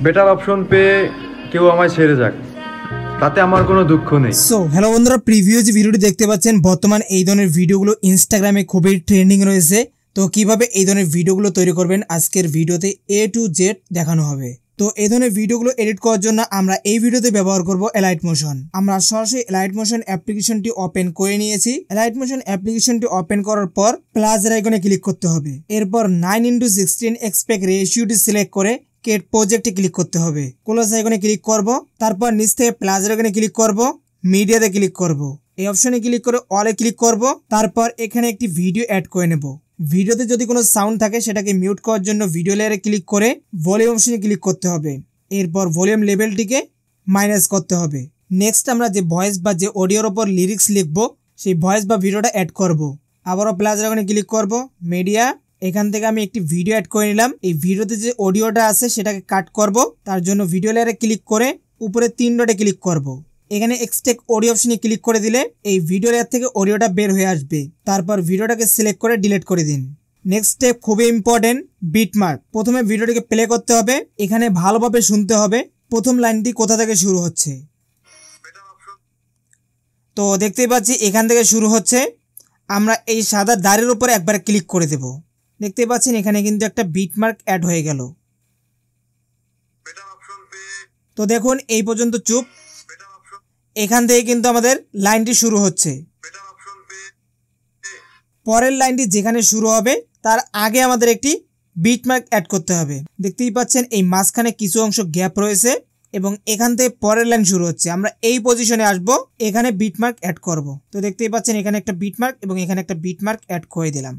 Better option পেয়ে কেউ আমায় ছেড়ে যাক, তাতে আমার কোনো দুঃখ নেই। সো হ্যালো বন্ধুরা, প্রিভিউ যে ভিডিওটি দেখতে পাচ্ছেন, বর্তমান এই ধরনের ভিডিওগুলো ইনস্টাগ্রামে খুবই ট্রেন্ডিং রয়েছে। তো কিভাবে এই ধরনের ভিডিওগুলো তৈরি করবেন আজকের ভিডিওতে A to Z দেখানো হবে। তো এই ধরনের ভিডিওগুলো এডিট করার জন্য আমরা এই ভিডিওতে ব্যবহার করব এলাইট মোশন। আমরা সরাসরি এলাইট মোশন অ্যাপ্লিকেশনটি ওপেন করে নিয়েছি। এলাইট মোশন অ্যাপ্লিকেশনটি ওপেন করার পর প্লাসের আইকনে ক্লিক করতে হবে। এরপর 9:16 এক্সপেক্ট রেশিওটি সিলেক্ট করে ক্রিয়েট প্রজেক্টে ক্লিক করতে হবে। ক্লোজ আইকনে ক্লিক করব, তারপর নিচ থেকে প্লাসের আইকনে ক্লিক করব, মিডিয়াতে ক্লিক করব, এই অপশনে ক্লিক করে অলে ক্লিক করব। তারপর এখানে একটি ভিডিও অ্যাড করে নেব। ভিডিওতে যদি কোনো সাউন্ড থাকে সেটাকে মিউট করার জন্য ভিডিও লেয়ারে ক্লিক করে ভলিউম অপশনে ক্লিক করতে হবে। এরপর ভলিউম লেভেলটিকে মাইনাস করতে হবে। নেক্সট আমরা যে ভয়েস বা যে অডিওর ওপর লিরিক্স লিখবো সেই ভয়েস বা ভিডিওটা অ্যাড করব। আবারও প্লাস আইকনে ক্লিক করব, মিডিয়া, এখান থেকে আমি একটি ভিডিও অ্যাড করে নিলাম। এই ভিডিওতে যে অডিওটা আছে সেটাকে কাট করব। তার জন্য ভিডিও লেয়ারে ক্লিক করে উপরে 3 ডটে ক্লিক করব। এখানে এক্সট্রাক্ট অডিও অপশনে ক্লিক করে দিলে এই ভিডিও লেয়ার থেকে অডিওটা বের হয়ে আসবে। তারপর ভিডিওটাকে সিলেক্ট করে ডিলিট করে দিন। নেক্সট স্টেপ খুবই ইম্পর্টেন্ট, বিটমার্ক। প্রথমে ভিডিওটিকে প্লে করতে হবে, এখানে ভালোভাবে শুনতে হবে প্রথম লাইনটি কোথা থেকে শুরু হচ্ছে। তো দেখতেই পাচ্ছি এখান থেকে শুরু হচ্ছে। আমরা এই সাদা দাড়ির উপরে একবার ক্লিক করে দেব। দেখতে পাচ্ছেন এখানে কিন্তু একটা বিটমার্ক অ্যাড হয়ে গেল। তো দেখুন এই পর্যন্ত চুপ। এখান থেকে কিন্তু আমাদের লাইনটি শুরু হচ্ছে। পরের লাইনটি যেখানে শুরু হবে তার আগে আমাদের একটি বিটমার্ক অ্যাড করতে হবে। দেখতেই পাচ্ছেন এই মাঝখানে কিছু অংশ গ্যাপ রয়েছে এবং এখান থেকে পরের লাইন শুরু হচ্ছে। আমরা এই পজিশনে আসব, এখানে বিটমার্ক অ্যাড করব। তো দেখতেই পাচ্ছেন এখানে একটা বিটমার্ক এবং এখানে একটা বিটমার্ক অ্যাড করে দিলাম।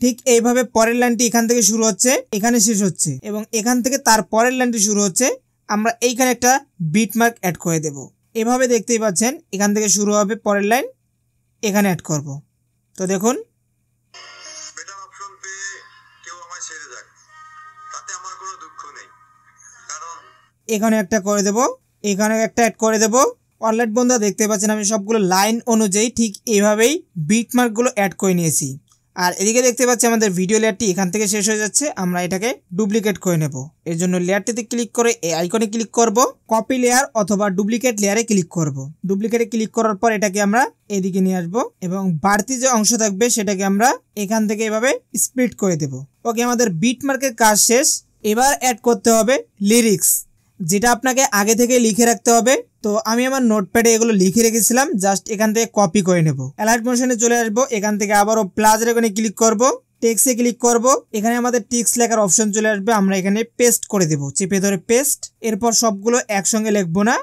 ঠিক এইভাবে পরের লাইনটি এখান থেকে শুরু হচ্ছে, এখানে শেষ হচ্ছে এবং এখান থেকে তার পরের লাইনটি শুরু হচ্ছে। আমরা এইখানে একটা বিটমার্ক অ্যাড করে দেব। এভাবে দেখতেই পাচ্ছেন এখান থেকে শুরু হবে পরের লাইন, এখানে অ্যাড করব। তো দেখুন এখানে একটা করে দেব, এখানে একটা অ্যাড করে দেব। অলরাইট বন্ধুরা, দেখতে পাচ্ছেন আমি সবগুলো লাইন অনুযায়ী ঠিক এইভাবেই বিটমার্কগুলো অ্যাড করে নিয়েছি। আর এদিকে দেখতে পাচ্ছি আমাদের ভিডিও লেয়ারটি এখান থেকে শেষ হয়ে যাচ্ছে। আমরা এটাকে ডুপ্লিকেট করে নেব। এর জন্য লেয়ারটিতে ক্লিক করে এই আইকনে ক্লিক করব, কপি লেয়ার অথবা ডুপ্লিকেট লেয়ারে ক্লিক করব। ডুপ্লিকেটে ক্লিক করার পর এটাকে আমরা এদিকে নিয়ে আসবো এবং বাড়তি যে অংশ থাকবে সেটাকে আমরা এখান থেকে এভাবে স্প্লিট করে দেব। ওকে, আমাদের বিটমার্কের কাজ শেষ। এবার অ্যাড করতে হবে লিরিক্স, যেটা আপনাকে আগে থেকে লিখে রাখতে হবে। তো আমি আমার নোটপ্যাডে এগুলো লিখে রেখেছিলাম, জাস্ট এখান থেকে কপি করে নেব। এলাইট মোশনে চলে আসবো, এখান থেকে আবারও প্লাসের এখানে ক্লিক করব, টেক্সটে ক্লিক করব। এখানে আমাদের টেক্সট লেখার অপশন চলে আসবে, আমরা এখানে পেস্ট করে দেব, চেপে ধরে পেস্ট। এরপর সবগুলো একসঙ্গে লিখবো না,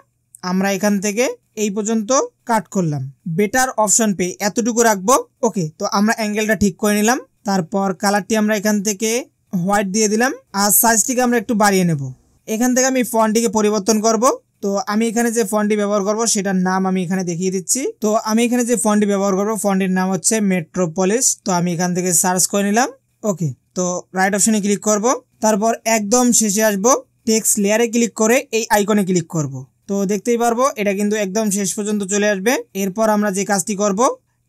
আমরা এখান থেকে এই পর্যন্ত কাট করলাম। বেটার অপশন পেয়ে এতটুকু রাখবো। ওকে, তো আমরা অ্যাঙ্গেলটা ঠিক করে নিলাম। তারপর কালারটি আমরা এখান থেকে হোয়াইট দিয়ে দিলাম আর সাইজটিকে আমরা একটু বাড়িয়ে নেব। এখান থেকে আমি ফন্টটিকে পরিবর্তন করব। তো আমি এখানে যে ফন্টটি ব্যবহার করব সেটার নাম আমি এখানে দেখিয়ে দিচ্ছি। তো আমি এখানে যে ফন্টটি ব্যবহার করব ফন্টের নাম হচ্ছে মেট্রোপলিস। তো আমি এখান থেকে সার্চ করে নিলাম। ওকে, তো রাইট অপশনে ক্লিক করব। তারপর একদম শেষে আসব, টেক্সট লেয়ারে ক্লিক করে এই আইকনে ক্লিক করব। তো দেখতেই পারবো এটা কিন্তু একদম শেষ পর্যন্ত চলে আসবে। এরপর আমরা যে কাজটি করব,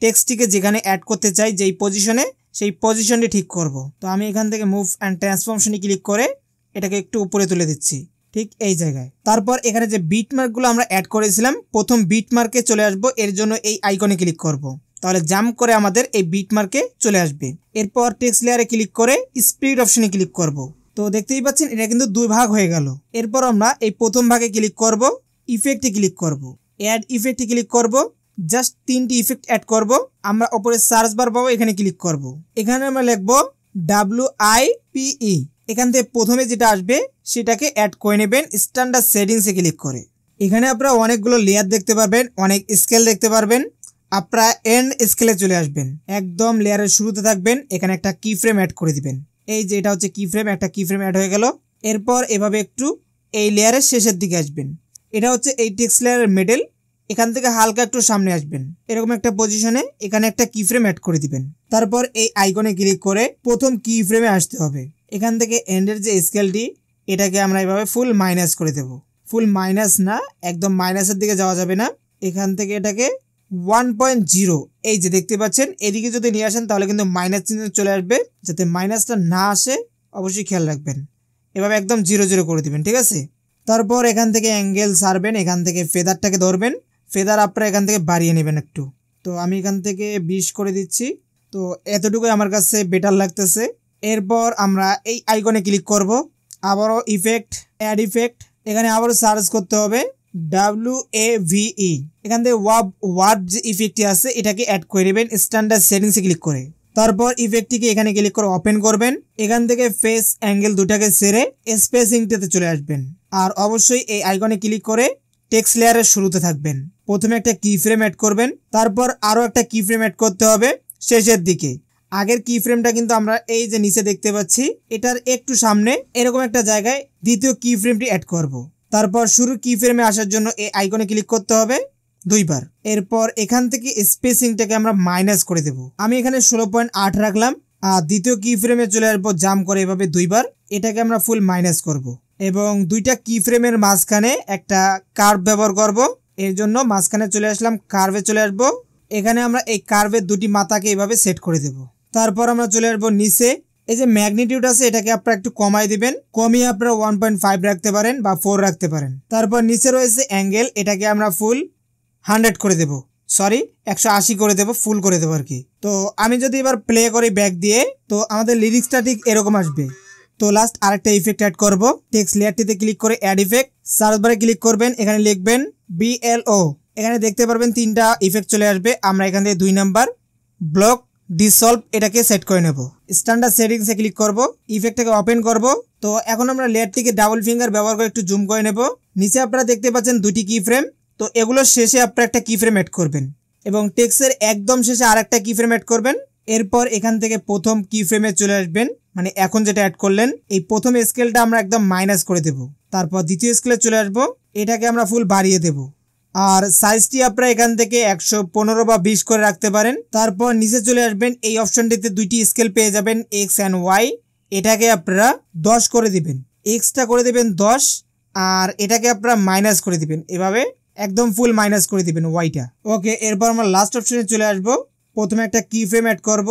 টেক্সটটিকে যেখানে অ্যাড করতে চাই যেই পজিশনে, সেই পজিশনটি ঠিক করব। তো আমি এখান থেকে মুভ অ্যান্ড ট্রান্সফরমেশনে ক্লিক করে এটাকে একটু উপরে তুলে দিচ্ছি, ঠিক এই জায়গায়। তারপর এখানে যে বিটমার্কগুলো আমরা অ্যাড করেছিলাম প্রথম বিটমার্কে চলে আসব। এর জন্য এই আইকনে ক্লিক করব, তাহলে জাম্প করে আমাদের এই বিটমার্কে চলে আসবে। এরপর টেক্সট লেয়ারে ক্লিক করে স্প্লিট অপশনে ক্লিক করব। তো দেখতেই পাচ্ছেন এটা কিন্তু 2 ভাগ হয়ে গেল। এরপর আমরা এই প্রথম ভাগে ক্লিক করব, ইফেক্টে ক্লিক করব, অ্যাড ইফেক্টে ক্লিক করব, জাস্ট 3টি ইফেক্ট অ্যাড করব। আমরা উপরে সার্চ বার পাবো, এখানে ক্লিক করব। এখানে আমরা লিখবো WIPE। এখান থেকে প্রথমে যেটা আসবে সেটাকে অ্যাড করে নেবেন স্ট্যান্ডার্ড সেটিংসে ক্লিক করে। এখানে আপনারা অনেকগুলো লেয়ার দেখতে পারবেন, অনেক স্কেল দেখতে পারবেন। আপনারা এন্ড স্কেলে চলে আসবেন, একদম লেয়ারের শুরুতে থাকবেন। এখানে একটা কি ফ্রেম অ্যাড করে দিবেন। এই যে এটা হচ্ছে কি ফ্রেম, একটা কি ফ্রেম অ্যাড হয়ে গেল। এরপর এভাবে একটু এই লেয়ারের শেষের দিকে আসবেন। এটা হচ্ছে এই টেক্সট লেয়ারের মিডল, এখান থেকে হালকা একটু সামনে আসবেন। এরকম একটা পজিশনে এখানে একটা কি ফ্রেম অ্যাড করে দিবেন। তারপর এই আইকনে ক্লিক করে প্রথম কি ফ্রেমে আসতে হবে। এখান থেকে এন্ডের যে স্কেলটি এটাকে আমরা এভাবে ফুল মাইনাস করে দেব। ফুল মাইনাস না, একদম মাইনাসের দিকে যাওয়া যাবে না। এখান থেকে এটাকে 1.0 এই যে দেখতে পাচ্ছেন, এদিকে যদি নিয়ে আসেন তাহলে কিন্তু মাইনাস চিহ্ন চলে আসবে। যাতে মাইনাসটা না আসে অবশ্যই খেয়াল রাখবেন। এভাবে একদম 0 0 করে দিবেন, ঠিক আছে। তারপর এখান থেকে অ্যাঙ্গেল সারবেন, এখান থেকে ফেদারটাকে ধরবেন, ফেদার আপনারা এখান থেকে বাড়িয়ে নেবেন একটু। তো আমি এখান থেকে 20 করে দিচ্ছি। তো এতটুকুই আমার কাছে বেটার লাগতেছে। এরপর আমরা এই আইকনে ক্লিক করব, আবারও ইফেক্ট, অ্যাড ইফেক্ট, এখানে আবারও সার্চ করতে হবে WAVE। এখান থেকে ওয়ার্প যে ইফেক্টটি আছে এটাকে অ্যাড করে নেবেন স্ট্যান্ডার্ড সেটিংসে ক্লিক করে। তারপর ইফেক্টটিকে এখানে ক্লিক করে ওপেন করবেন, এখান থেকে ফেস অ্যাঙ্গেল দুটাকে ছেড়ে স্পেসিংটাতে চলে আসবেন। আর অবশ্যই এই আইকনে ক্লিক করে টেক্সট লেয়ারের শুরুতে থাকবেন। প্রথমে একটা কি ফ্রেম অ্যাড করবেন, তারপর আরও একটা কি ফ্রেম অ্যাড করতে হবে শেষের দিকে। আগের কি ফ্রেমটা কিন্তু আমরা এই যে নিচে দেখতে পাচ্ছি, এটার একটু সামনে এরকম একটা জায়গায় দ্বিতীয় কি ফ্রেমটি অ্যাড করব। তারপর শুরুর কি ফ্রেমে আসার জন্য এই আইকনে ক্লিক করতে হবে 2 বার। এরপর এখান থেকে স্পেসিংটাকে আমরা মাইনাস করে দেব। আমি এখানে 16.8 রাখলাম। আর দ্বিতীয় কি ফ্রেমে চলে আসবো, জাম্প করে এভাবে 2 বার, এটাকে আমরা ফুল মাইনাস করব। এবং দুইটা কি ফ্রেমের মাঝখানে একটা কার্ভ ব্যবহার করব। এর জন্য মাঝখানে চলে আসলাম, কার্ভে চলে আসবো। এখানে আমরা এই কার্ভের দুটি মাথাকে এভাবে সেট করে দেব। তারপর আমরা চলে আসবো নিচে, এই যে ম্যাগনিটিউড আছে এটাকে আপনারা একটু কমাই দিবেন, কমিয়ে আপনারা 1.5 রাখতে পারেন বা 4 রাখতে পারেন। তারপর নিচে রয়েছে অ্যাঙ্গেল, এটাকে আমরা ফুল 100 করে দেব, সরি 180 করে দেব, ফুল করে দেবো আর কি। তো আমি যদি এবার প্লে করি ব্যাক দিয়ে, তো আমাদের লিরিক্সটা ঠিক এরকম আসবে। তো লাস্ট আরেকটা ইফেক্ট অ্যাড করব। টেক্সট লেয়ারটিতে ক্লিক করে অ্যাড ইফেক্ট, সার্চ বারে ক্লিক করবেন, এখানে লিখবেন BLO। এখানে দেখতে পারবেন 3টা ইফেক্ট চলে আসবে। আমরা এখান থেকে 2 নাম্বার ব্লক ডিসলভ এটাকে সেট করে নেব। স্ট্যান্ডার্ড সেটিংসে ক্লিক করব, ইফেক্টটাকে ওপেন করব। তো এখন আমরা লেয়ারটিকে ডাবল ফিঙ্গার ব্যবহার করে একটু জুম করে নেব। নিচে আপনারা দেখতে পাচ্ছেন 2টি কি ফ্রেম। তো এগুলোর শেষে আপনারা একটা কি ফ্রেম অ্যাড করবেন এবং টেক্সটের একদম শেষে আরেকটা কি ফ্রেম অ্যাড করবেন। এরপর এখান থেকে প্রথম কি ফ্রেমে চলে আসবেন, মানে এখন যেটা অ্যাড করলেন এই প্রথম স্কেলটা আমরা একদম মাইনাস করে দেব। তারপর দ্বিতীয় স্কেলে চলে আসবো, এটাকে আমরা ফুল বাড়িয়ে দেব। আর সাইজটি আপনারা এখান থেকে 115 বা 20 করে রাখতে পারেন। তারপর নিচে চলে আসবেন, এই অপশনটিতে 2টি স্কেল পেয়ে যাবেন X and Y। এটাকে আপনারা 10 করে দিবেন, Xটা করে দিবেন 10 আর এটাকে আপনারা মাইনাস করে দিবেন, এভাবে একদম ফুল মাইনাস করে দিবেন ওয়াইটা। ওকে, এরপর আমরা লাস্ট অপশনে চলে আসবো। প্রথমে একটা কি ফ্রেম অ্যাড করব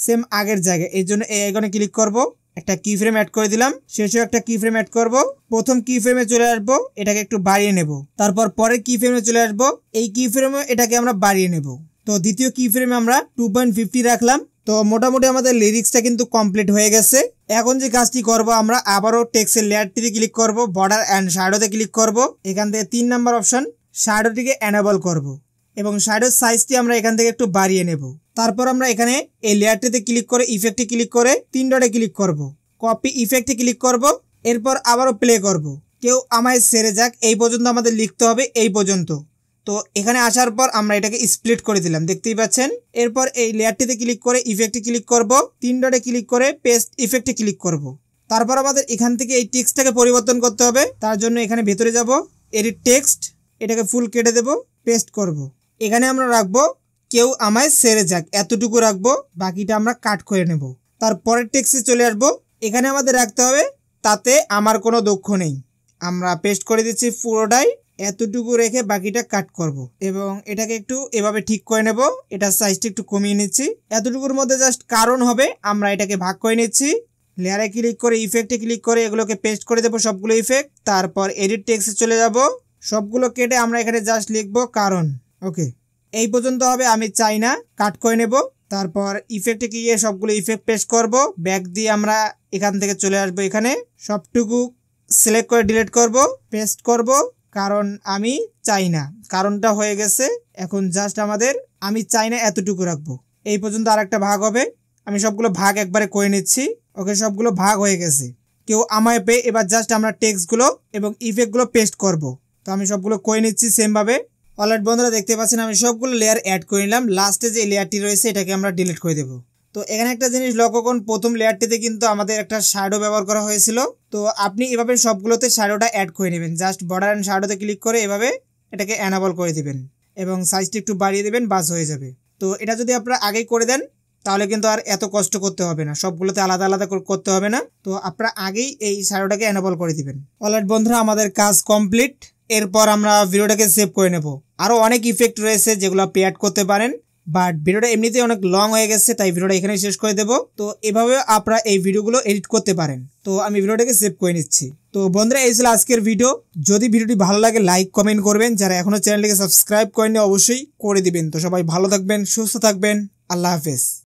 সেম আগের জায়গায়, এই জন্য এই আইকনে ক্লিক করব, একটা কি ফ্রেম অ্যাড করে দিলাম। শেষেও একটা কি ফ্রেম অ্যাড করব। প্রথম কি ফ্রেমে চলে আসবো, এটাকে একটু বাড়িয়ে নেব। তারপর পরের কি ফ্রেমে চলে আসবো, এই কি ফ্রেমে এটাকে আমরা বাড়িয়ে নেব। তো দ্বিতীয় কি ফ্রেমে আমরা 2.50 রাখলাম। তো মোটামুটি আমাদের লিরিক্সটা কিন্তু কমপ্লিট হয়ে গেছে। এখন যে কাজটি করব, আমরা আবারও টেক্সটের লেয়ারটিতে ক্লিক করব, বর্ডার অ্যান্ড শ্যাডোতে ক্লিক করব। এখান থেকে 3 নাম্বার অপশন শ্যাডোটিকে এনেবল করব এবং শ্যাডোর সাইজটি আমরা এখান থেকে একটু বাড়িয়ে নেব। তারপর আমরা এখানে এই লেয়ারটিতে ক্লিক করে ইফেক্টে ক্লিক করে 3 ডটে ক্লিক করব, কপি ইফেক্টে ক্লিক করব। এরপর আবারও প্লে করব, কেউ আমায় ছেড়ে যাক, এই পর্যন্ত আমাদের লিখতে হবে, এই পর্যন্ত। তো এখানে আসার পর আমরা এটাকে স্প্লিট করে দিলাম, দেখতেই পাচ্ছেন। এরপর এই লেয়ারটিতে ক্লিক করে ইফেক্টে ক্লিক করব, 3 ডটে ক্লিক করে পেস্ট ইফেক্টে ক্লিক করব। তারপর আমাদের এখান থেকে এই টেক্সটটাকে পরিবর্তন করতে হবে। তার জন্য এখানে ভেতরে যাব, এডিট টেক্সট, এটাকে ফুল কেটে দেব, পেস্ট করব। এখানে আমরা রাখবো কেউ আমায় ছেড়ে যাক, এতটুকু রাখবো, বাকিটা আমরা কাট করে নেব। তারপরের টেক্সটে চলে আসবো, এখানে আমাদের রাখতে হবে তাতে আমার কোনো দুঃখ নেই। আমরা পেস্ট করে দিচ্ছি পুরোটাই, এতটুকু রেখে বাকিটা কাট করব এবং এটাকে একটু এভাবে ঠিক করে নেব। এটার সাইজটা একটু কমিয়ে নিচ্ছি, এতটুকুর মধ্যে জাস্ট কারণ হবে আমরা এটাকে ভাগ করে নিচ্ছি। লেয়ারে ক্লিক করে ইফেক্টে ক্লিক করে এগুলোকে পেস্ট করে দেবো সবগুলো ইফেক্ট। তারপর এডিট টেক্সটে চলে যাব, সবগুলো কেটে আমরা এখানে জাস্ট লিখবো কারণ। ওকে, এই পর্যন্ত হবে, আমি চাই না, কাট করে নেব। তারপর ইফেক্টে গিয়ে সবগুলো ইফেক্ট পেস্ট করব, ব্যাক দিয়ে আমরা এখান থেকে চলে আসবো, এখানে সবটুকু সিলেক্ট করে ডিলিট করব, পেস্ট করব, কারণ আমি চাই না, কারণটা হয়ে গেছে। এখন জাস্ট আমাদের আমি চাই না এতটুকু রাখবো, এই পর্যন্ত আরেকটা ভাগ হবে। আমি সবগুলো ভাগ একবারে করে নিচ্ছি। ওকে, সবগুলো ভাগ হয়ে গেছে, কেউ আমায় পেয়ে। এবার জাস্ট আমরা টেক্সটগুলো এবং ইফেক্টগুলো পেস্ট করব। তো আমি সবগুলো করে নিচ্ছি সেমভাবে। অলরাইট বন্ধুরা, দেখতে পাচ্ছেন আমি সবগুলো লেয়ার অ্যাড করে নিলাম। লাস্টে যে লেয়ারটি রয়েছে এটাকে আমরা ডিলিট করে দেবো। তো এখানে একটা জিনিস লক্ষ্য করুন, প্রথম লেয়ারটিতে কিন্তু আমাদের একটা শ্যাডো ব্যবহার করা হয়েছিল। তো আপনি এভাবে সবগুলোতে শ্যাডোটা অ্যাড করে নেবেন, জাস্ট বর্ডার অ্যান্ড শ্যাডোতে ক্লিক করে এভাবে এটাকে এনেবল করে দিবেন এবং সাইজটি একটু বাড়িয়ে দেবেন, বাস হয়ে যাবে। তো এটা যদি আপনারা আগেই করে দেন তাহলে কিন্তু আর এত কষ্ট করতে হবে না, সবগুলোতে আলাদা আলাদা করতে হবে না। তো আপনারা আগেই এই শ্যাডোটাকে এনেবল করে দিবেন। অলরাইট বন্ধুরা, আমাদের কাজ কমপ্লিট। এরপর আমরা ভিডিওটাকে সেভ করে নেব। আরও অনেক ইফেক্ট রয়েছে যেগুলো আপনি অ্যাড করতে পারেন, বাট ভিডিওটা এমনিতেই অনেক লং হয়ে গেছে, তাই ভিডিওটা এখানে শেষ করে দেবো। তো এভাবে আপনারা এই ভিডিওগুলো এডিট করতে পারেন। তো আমি ভিডিওটাকে সেভ করে নিচ্ছি। তো বন্ধুরা, এই ছিল আজকের ভিডিও। যদি ভিডিওটি ভালো লাগে লাইক কমেন্ট করবেন, যারা এখনো চ্যানেলটিকে সাবস্ক্রাইব করেননি অবশ্যই করে দিবেন। তো সবাই ভালো থাকবেন, সুস্থ থাকবেন, আল্লাহ হাফেজ।